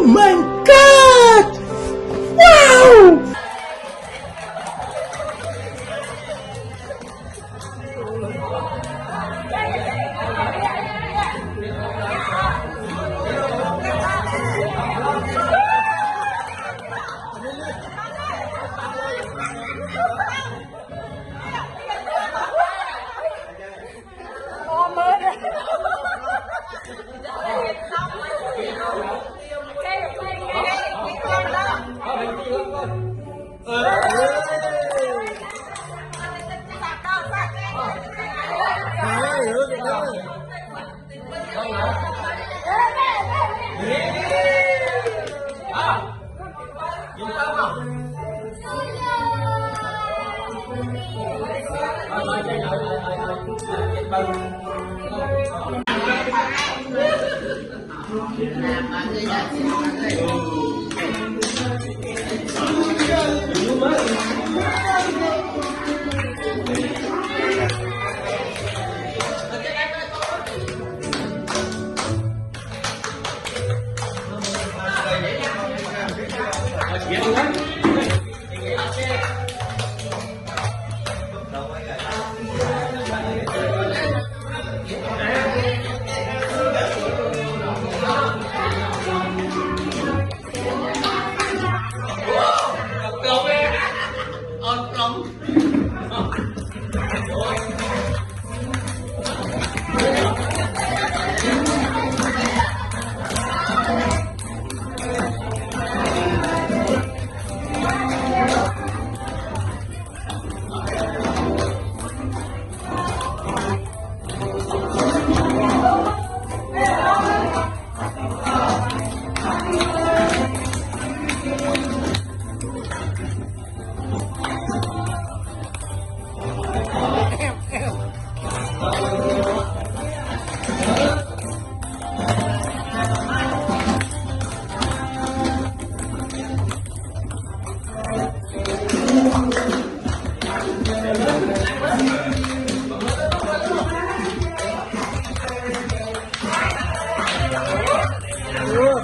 Oh my god! Wow!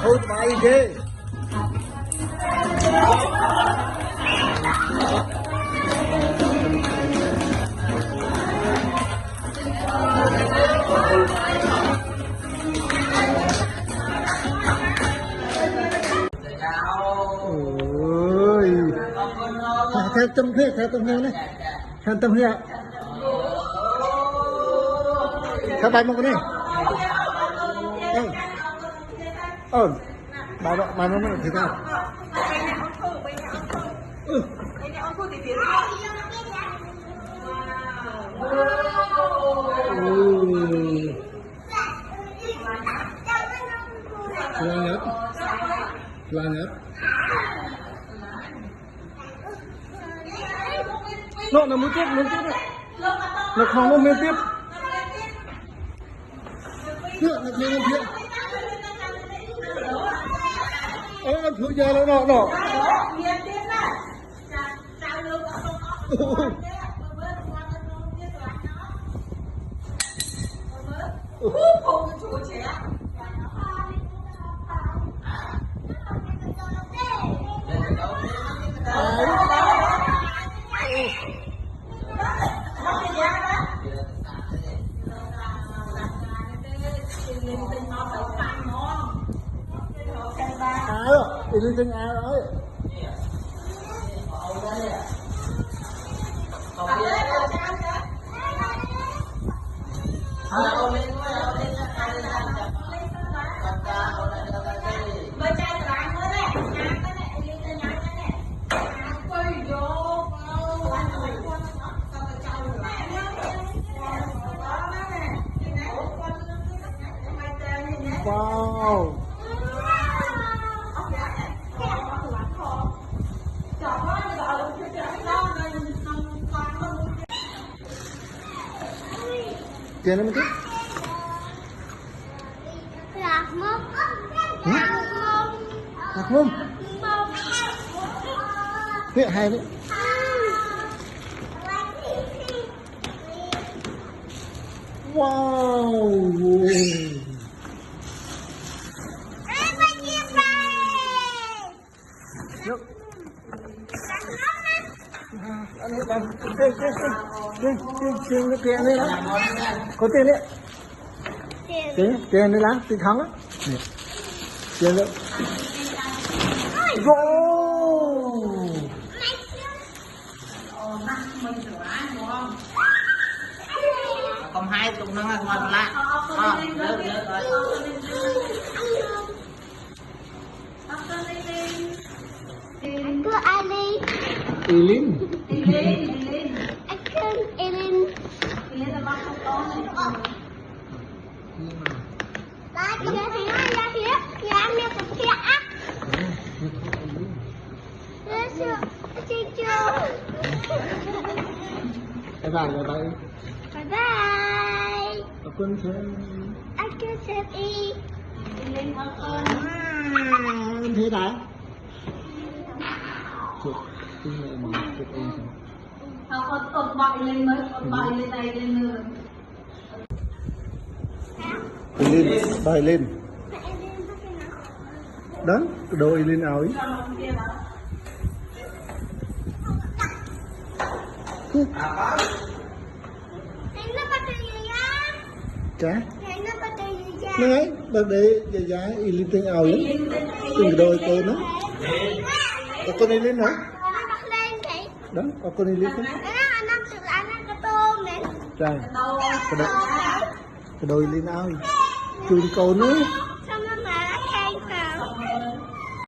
Thôi bài ghê. Ôi. Theo tâm huyết này. Theo tâm huyết. Theo bài một cái này. Bài nó mới thế nào? Planet. Nó muốn tiếp đấy. Nó không nó muốn tiếp. Nó không tiếp. Thôi giờ nó đi trên ai rồi? Wow. Tiền em thích? Lạc mông. Thế hay đấy. Wow. tiền cái tiền này đó có tiền đấy tiền này là tiền thắng á tiền đấy không hai tụng nó ngon lạ Aku Ali. Ilin. Aku Elin. Lại cái gì ra phía, nhà em đi từ phía ác. Bye bye. Bye bye. Aku xem. Aku xem y. Thế đấy. Chụp cái này mà chụp ôm sao? Con tụt bậy lên mới, tụt bậy lên đây lên nữa. Ilin, bay lên. Đó, cái đồ Ilin áo ấy. Chả? Nó ấy, bác để giá Ilin tên áo ấy. Từng cái đôi cô nó. Có con Ilin hả? Đó, có con Ilin không? Trời, cái đôi Ilin áo ấy. Chùi cô nữa.